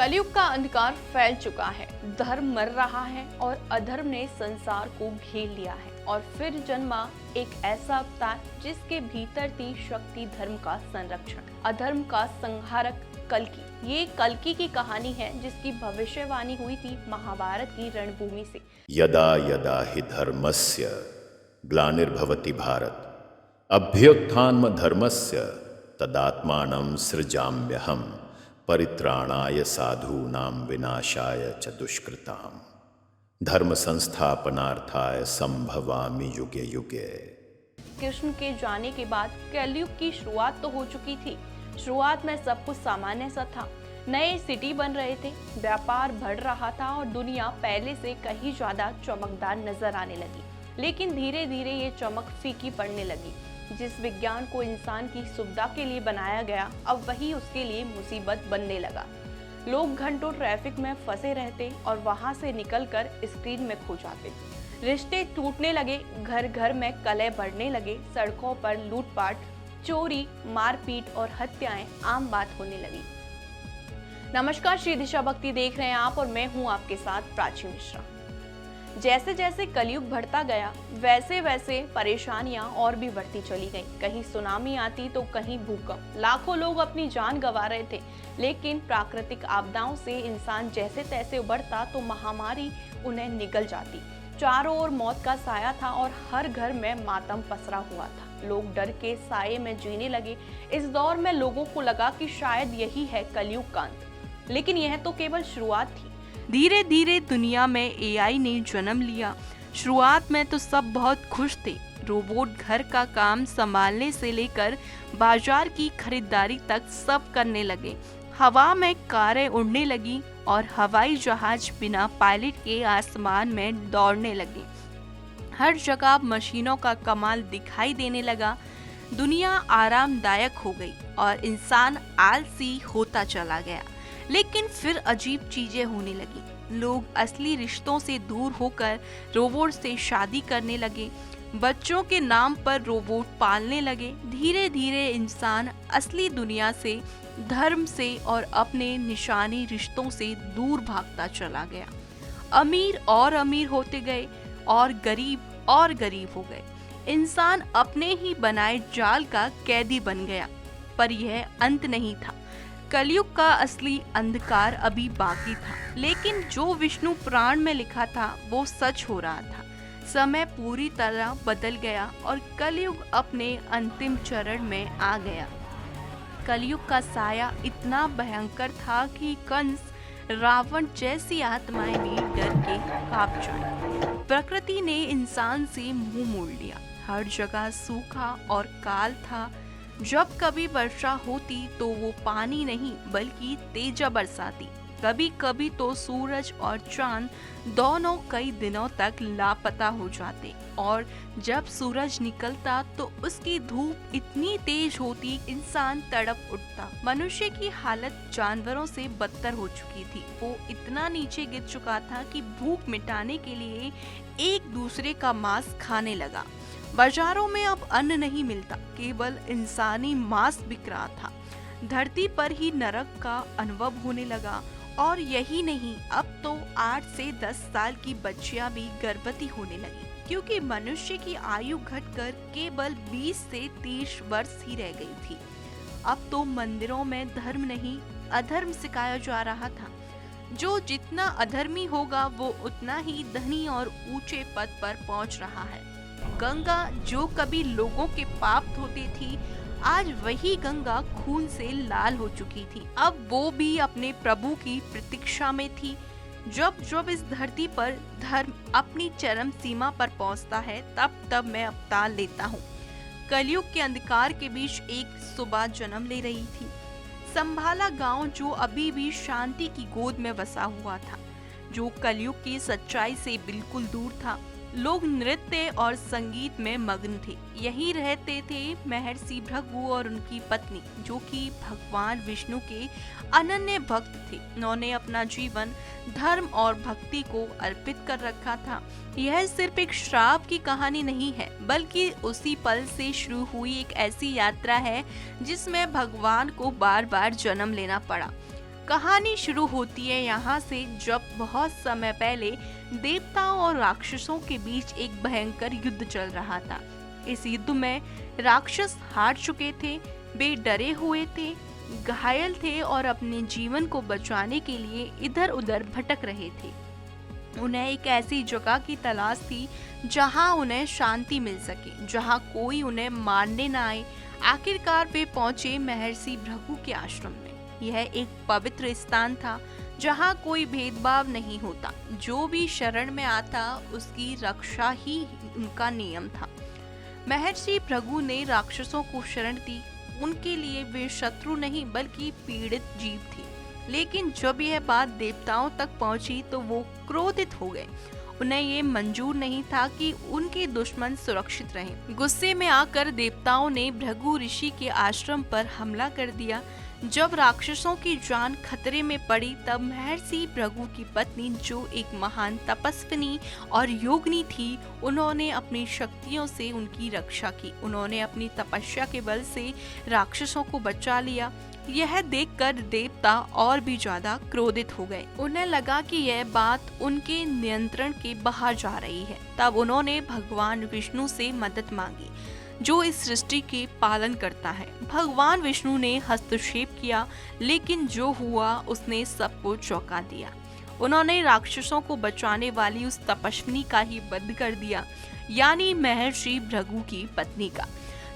कलयुग का अंधकार फैल चुका है, धर्म मर रहा है और अधर्म ने संसार को घेर लिया है। और फिर जन्मा एक ऐसा अवतार जिसके भीतर थी शक्ति धर्म का संरक्षण, अधर्म का संहारक कल्कि। ये कल्कि की कहानी है जिसकी भविष्यवाणी हुई थी महाभारत की रणभूमि से। यदा यदा हि धर्मस्य ग्लानिर्भवति भारत अभ्युत्थानमधर्मस्य तदात्मानं सृजाम्यहम् परित्राणाय साधूनां विनाशाय च दुष्कृताम् धर्म संस्थापनार्थाय संभवामि युगे युगे। कृष्ण के जाने के बाद कलयुग की शुरुआत तो हो चुकी थी। शुरुआत में सब कुछ सामान्य सा था, नए सिटी बन रहे थे, व्यापार बढ़ रहा था और दुनिया पहले से कहीं ज्यादा चमकदार नजर आने लगी। लेकिन धीरे धीरे ये चमक फीकी पड़ने लगी। जिस विज्ञान को इंसान की सुविधा के लिए बनाया गया, अब वही उसके लिए मुसीबत बनने लगा। लोग घंटों ट्रैफिक में फंसे रहते और वहां से निकलकर स्क्रीन में खो जाते। रिश्ते टूटने लगे, घर घर में कलह बढ़ने लगे, सड़कों पर लूटपाट, चोरी, मारपीट और हत्याएं आम बात होने लगी। नमस्कार, श्री दिशा भक्ति देख रहे हैं आप और मैं हूं आपके साथ प्राची मिश्रा। जैसे जैसे कलयुग बढ़ता गया वैसे वैसे परेशानियां और भी बढ़ती चली गईं। कहीं सुनामी आती तो कहीं भूकंप, लाखों लोग अपनी जान गंवा रहे थे। लेकिन प्राकृतिक आपदाओं से इंसान जैसे तैसे उबरता तो महामारी उन्हें निगल जाती। चारों ओर मौत का साया था और हर घर में मातम पसरा हुआ था। लोग डर के साये में जीने लगे। इस दौर में लोगों को लगा कि शायद यही है कलयुग का अंत। लेकिन यह तो केवल शुरुआत थी। धीरे धीरे दुनिया में एआई ने जन्म लिया। शुरुआत में तो सब बहुत खुश थे। रोबोट घर का काम संभालने से लेकर बाजार की खरीदारी तक सब करने लगे। हवा में कारें उड़ने लगी और हवाई जहाज बिना पायलट के आसमान में दौड़ने लगे। हर जगह मशीनों का कमाल दिखाई देने लगा। दुनिया आरामदायक हो गई और इंसान आलसी होता चला गया। लेकिन फिर अजीब चीजें होने लगी। लोग असली रिश्तों से दूर होकर रोबोट से शादी करने लगे। बच्चों के नाम पर रोबोट पालने लगे। धीरे धीरे इंसान असली दुनिया से, धर्म से और अपने निशानी रिश्तों से दूर भागता चला गया। अमीर और अमीर होते गए और गरीब हो गए। इंसान अपने ही बनाए जाल का कैदी बन गया। पर यह अंत नहीं था। कलयुग का असली अंधकार अभी बाकी था। लेकिन जो विष्णु पुराण में लिखा था वो सच हो रहा था। समय पूरी तरह बदल गया और कलयुग अपने अंतिम चरण में आ गया। कलयुग का साया इतना भयंकर था कि कंस, रावण जैसी आत्माएं भी डर के कांप जाएं। प्रकृति ने इंसान से मुंह मोड़ लिया। हर जगह सूखा और काल था। जब कभी वर्षा होती तो वो पानी नहीं बल्कि तेजा बरसाती। कभी कभी तो सूरज और चांद दोनों कई दिनों तक लापता हो जाते और जब सूरज निकलता तो उसकी धूप इतनी तेज होती इंसान तड़प उठता। मनुष्य की हालत जानवरों से बदतर हो चुकी थी। वो इतना नीचे गिर चुका था कि भूख मिटाने के लिए एक दूसरे का मांस खाने लगा। बाजारों में अब अन्न नहीं मिलता, केवल इंसानी मांस बिक रहा था। धरती पर ही नरक का अनुभव होने लगा। और यही नहीं, अब तो 8 से 10 साल की बच्चियां भी गर्भवती होने लगी, क्योंकि मनुष्य की आयु घटकर केवल 20 से 30 वर्ष ही रह गई थी। अब तो मंदिरों में धर्म नहीं अधर्म सिखाया जा रहा था। जो जितना अधर्मी होगा वो उतना ही धनी और ऊंचे पद पर पहुंच रहा है। गंगा जो कभी लोगों के पाप धोती थी, आज वही गंगा खून से लाल हो चुकी थी। अब वो भी अपने प्रभु की प्रतीक्षा में थी। जब जब इस धरती पर धर्म अपनी चरम सीमा पर पहुंचता है तब मैं अवतार लेता हूँ। कलयुग के अंधकार के बीच एक सुबह जन्म ले रही थी। संभाला गांव जो अभी भी शांति की गोद में बसा हुआ था, जो कलयुग की सच्चाई से बिल्कुल दूर था। लोग नृत्य और संगीत में मग्न थे। यहीं रहते थे महर्षि भृगु और उनकी पत्नी, जो कि भगवान विष्णु के अनन्य भक्त थे। उन्होंने अपना जीवन धर्म और भक्ति को अर्पित कर रखा था। यह सिर्फ एक श्राप की कहानी नहीं है, बल्कि उसी पल से शुरू हुई एक ऐसी यात्रा है जिसमें भगवान को बार बार जन्म लेना पड़ा। कहानी शुरू होती है यहाँ से, जब बहुत समय पहले देवताओं और राक्षसों के बीच एक भयंकर युद्ध चल रहा था। इस युद्ध में राक्षस हार चुके थे, वे डरे हुए थे, घायल थे और अपने जीवन को बचाने के लिए इधर उधर भटक रहे थे। उन्हें एक ऐसी जगह की तलाश थी जहां उन्हें शांति मिल सके, जहां कोई उन्हें मारने न आए। आखिरकार वे पहुंचे महर्षि भृगु के आश्रम में। यह एक पवित्र स्थान था जहां कोई भेदभाव नहीं होता। जो भी शरण में आता उसकी रक्षा ही उनका नियम था। महर्षि भृगु ने राक्षसों को शरण दी। उनके लिए वे शत्रु नहीं बल्कि पीड़ित जीव थी। लेकिन जब यह बात देवताओं तक पहुंची तो वो क्रोधित हो गए। उन्हें ये मंजूर नहीं था कि उनके दुश्मन सुरक्षित रहें। गुस्से में आकर देवताओं ने भृगु ऋषि के आश्रम पर हमला कर दिया। जब राक्षसों की जान खतरे में पड़ी तब महर्षि भृगु की पत्नी, जो एक महान तपस्विनी और योगिनी थी, उन्होंने अपनी शक्तियों से उनकी रक्षा की। उन्होंने अपनी तपस्या के बल से राक्षसों को बचा लिया। यह देखकर देवता और भी ज्यादा क्रोधित हो गए। उन्हें लगा कि यह बात उनके नियंत्रण के बाहर जा रही है। तब उन्होंने भगवान विष्णु से मदद मांगी, जो इस सृष्टि के पालन करता है। भगवान विष्णु ने हस्तक्षेप किया, लेकिन जो हुआ उसने सबको चौंका दिया। उन्होंने राक्षसों को बचाने वाली उस तपस्विनी का ही वध कर दिया, यानी महर्षि भृगु की पत्नी का।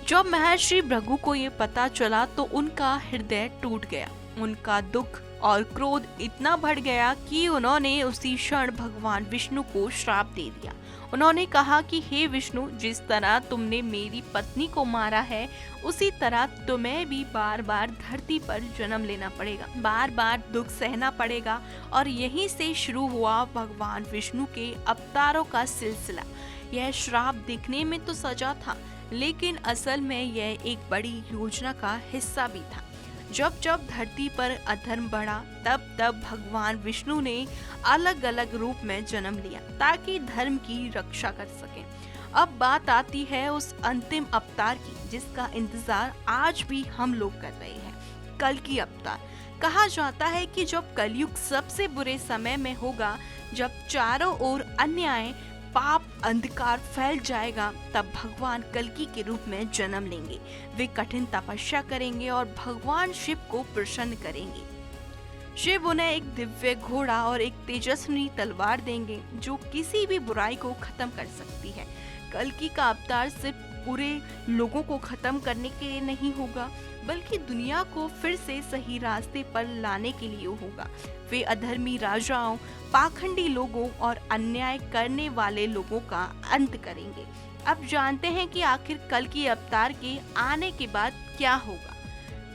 जब महर्षि भृगु को ये पता चला तो उनका हृदय टूट गया। उनका दुख और क्रोध इतना बढ़ गया कि उन्होंने उसी क्षण भगवान विष्णु को श्राप दे दिया। उन्होंने कहा कि हे विष्णु, जिस तरह तुमने मेरी पत्नी को मारा है, उसी तरह तुम्हें भी बार बार धरती पर जन्म लेना पड़ेगा, बार बार दुख सहना पड़ेगा। और यहीं से शुरू हुआ भगवान विष्णु के अवतारों का सिलसिला। यह श्राप दिखने में तो सजा था, लेकिन असल में यह एक बड़ी योजना का हिस्सा भी था। जब जब धरती पर अधर्म बढ़ा तब तब भगवान विष्णु ने अलग अलग रूप में जन्म लिया ताकि धर्म की रक्षा कर सकें। अब बात आती है उस अंतिम अवतार की, जिसका इंतजार आज भी हम लोग कर रहे हैं, कल की अवतार। कहा जाता है कि जब कलयुग सबसे बुरे समय में होगा, जब चारों ओर अन्याय, पाप, अंधकार फैल जाएगा, तब भगवान कल्कि के रूप में जन्म लेंगे। वे कठिन तपस्या करेंगे और भगवान शिव को प्रसन्न करेंगे। शिव उन्हें एक दिव्य घोड़ा और एक तेजस्वी तलवार देंगे, जो किसी भी बुराई को खत्म कर सकती है। कल्कि का अवतार सिर्फ पूरे लोगों को खत्म करने के लिए नहीं होगा, बल्कि दुनिया को फिर से सही रास्ते पर लाने के लिए होगा। वे अधर्मी राजाओं, पाखंडी लोगों और अन्याय करने वाले लोगों का अंत करेंगे। अब जानते हैं कि आखिर कल्कि अवतार के आने के बाद क्या होगा।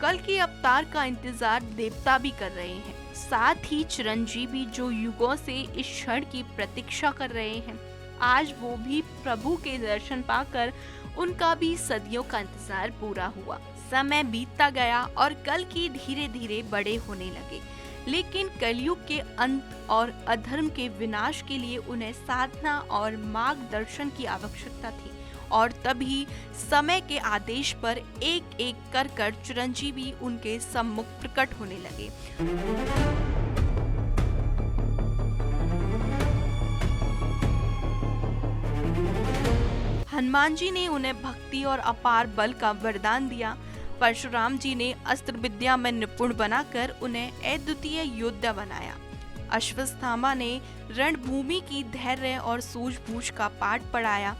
कल्कि अवतार का इंतजार देवता भी कर रहे हैं, साथ ही चिरंजीवी जो युगों से इस क्षण की प्रतीक्षा कर रहे हैं। आज वो भी प्रभु के दर्शन पाकर उनका भी सदियों का इंतजार पूरा हुआ। समय बीतता गया और कल्कि धीरे धीरे बड़े होने लगे, लेकिन कलयुग के अंत और अधर्म के विनाश के लिए उन्हें साधना और मार्गदर्शन की आवश्यकता थी। और तभी समय के आदेश पर एक एक कर चिरंजीवी उनके सम्मुख प्रकट होने लगे। हनुमान जी ने उन्हें भक्ति और अपार बल का वरदान दिया। परशुराम जी ने अस्त्र विद्या में निपुण बनाकर उन्हें अद्वितीय योद्धा बनाया। अश्वत्थामा ने रणभूमि की धैर्य और सूझबूझ का पाठ पढ़ाया।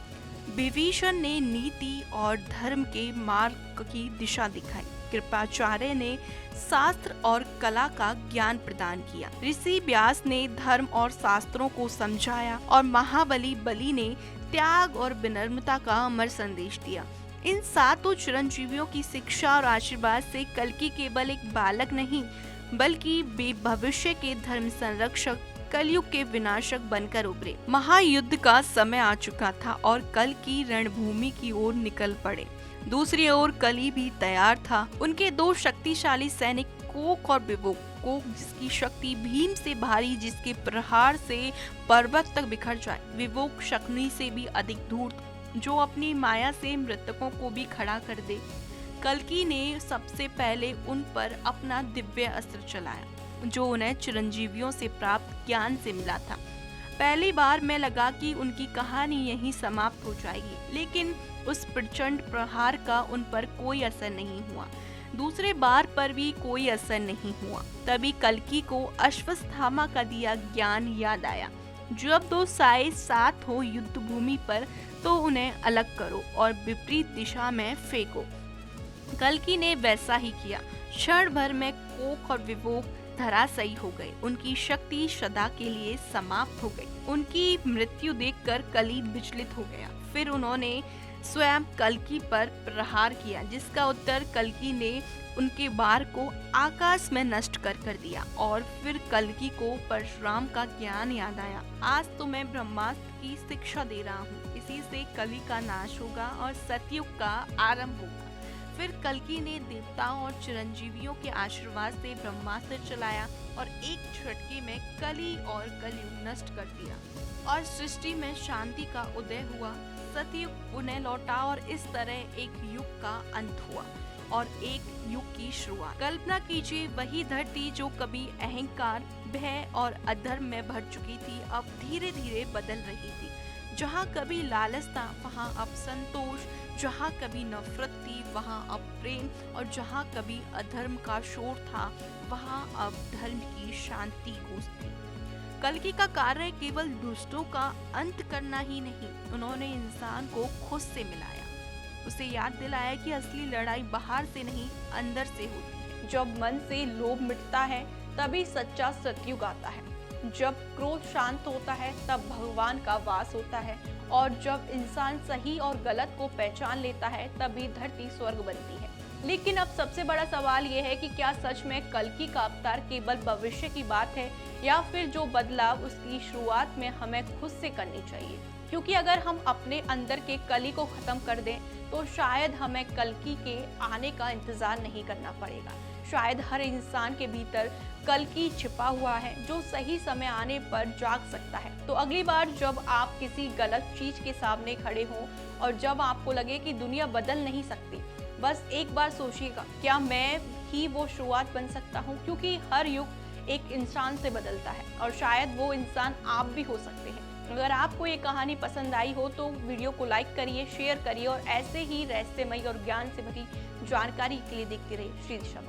विभीषण ने नीति और धर्म के मार्ग की दिशा दिखाई। कृपाचार्य ने शास्त्र और कला का ज्ञान प्रदान किया। ऋषि व्यास ने धर्म और शास्त्रों को समझाया और महाबली बलि ने त्याग और विनम्रता का अमर संदेश दिया। इन सातों चिरंजीवियों की शिक्षा और आशीर्वाद से कल्कि केवल एक बालक नहीं, बल्कि वे भविष्य के धर्म संरक्षक, कलयुग के विनाशक बनकर उभरे। महायुद्ध का समय आ चुका था और कल्कि रणभूमि की ओर निकल पड़े। दूसरी ओर कली भी तैयार था। उनके दो शक्तिशाली सैनिक, कोक और विवोक। कोक जिसकी शक्ति भीम से भारी, जिसके प्रहार से पर्वत तक बिखर जाए। विवोक शक्ति से भी अधिक धूर्त, जो अपनी माया से मृतकों को भी खड़ा कर दे। कल्कि ने सबसे पहले उन पर अपना दिव्य अस्त्र चलाया। जो उन्हें चिरंजीवियों से प्राप्त ज्ञान से मिला था। पहली बार में लगा कि उनकी कहानी यहीं समाप्त हो जाएगी, लेकिन उस प्रचंड प्रहार का उन पर कोई असर नहीं हुआ। दूसरे बार पर भी कोई असर नहीं हुआ। तभी कल्कि को अश्वत्थामा का दिया ज्ञान याद आया। जब दो साए साथ हो युद्ध भूमि पर तो उन्हें अलग करो और विपरीत दिशा में फेंको। कल्कि ने वैसा ही किया। क्षण भर में कोख और विभोग धराशायी हो गए। उनकी शक्ति सदा के लिए समाप्त हो गई। उनकी मृत्यु देखकर कलि विचलित हो गया। फिर उन्होंने स्वयं कल्कि पर प्रहार किया, जिसका उत्तर कल्कि ने उनके बार को आकाश में नष्ट कर दिया। और फिर कल्कि को परशुराम का ज्ञान याद आया। आज तो मैं ब्रह्मास्त्र की शिक्षा दे रहा हूँ, इसी से कलि का नाश होगा और सतयुग का आरंभ होगा। फिर कल्कि ने देवताओं और चिरंजीवियों के आशीर्वाद से ब्रह्मास्त्र चलाया और एक झटके में कलि और कलयुग नष्ट कर दिया और सृष्टि में शांति का उदय हुआ। सतयुग उन्हें लौटा और इस तरह एक युग का अंत हुआ और एक युग की शुरुआत। कल्पना कीजिए, वही धरती जो कभी अहंकार, भय और अधर्म में भर चुकी थी, अब धीरे धीरे बदल रही थी। जहाँ कभी लालच था, वहाँ अब संतोष, जहाँ कभी नफरत थी, वहाँ अब प्रेम, और जहाँ कभी अधर्म का शोर था, वहाँ अब धर्म की शांति गूंजती। कल्कि का कार्य केवल दुष्टों का अंत करना ही नहीं, उन्होंने इंसान को खुद से मिलाया, उसे याद दिलाया कि असली लड़ाई बाहर से नहीं, अंदर से होती है। जब मन से लोभ मिटता है तभी सच्चा सतयुग आता है। जब क्रोध शांत होता है तब भगवान का वास होता है, और जब इंसान सही और गलत को पहचान लेता है तभी धरती स्वर्ग बनती है। लेकिन अब सबसे बड़ा सवाल ये है कि क्या सच में कल्कि का अवतार केवल भविष्य की बात है, या फिर जो बदलाव उसकी शुरुआत में हमें खुद से करनी चाहिए? क्योंकि अगर हम अपने अंदर के कलि को खत्म कर दें तो शायद हमें कल्कि के आने का इंतजार नहीं करना पड़ेगा। शायद हर इंसान के भीतर कल्कि छिपा हुआ है, जो सही समय आने पर जाग सकता है। तो अगली बार जब आप किसी गलत चीज के सामने खड़े हों और जब आपको लगे कि दुनिया बदल नहीं सकती, बस एक बार सोचिएगा, क्या मैं ही वो शुरुआत बन सकता हूँ? क्योंकि हर युग एक इंसान से बदलता है और शायद वो इंसान आप भी हो सकते हैं। अगर आपको ये कहानी पसंद आई हो तो वीडियो को लाइक करिए, शेयर करिए और ऐसे ही रहस्यमयी और ज्ञान से भरी जानकारी के लिए देखते रहिए श्री दिशा।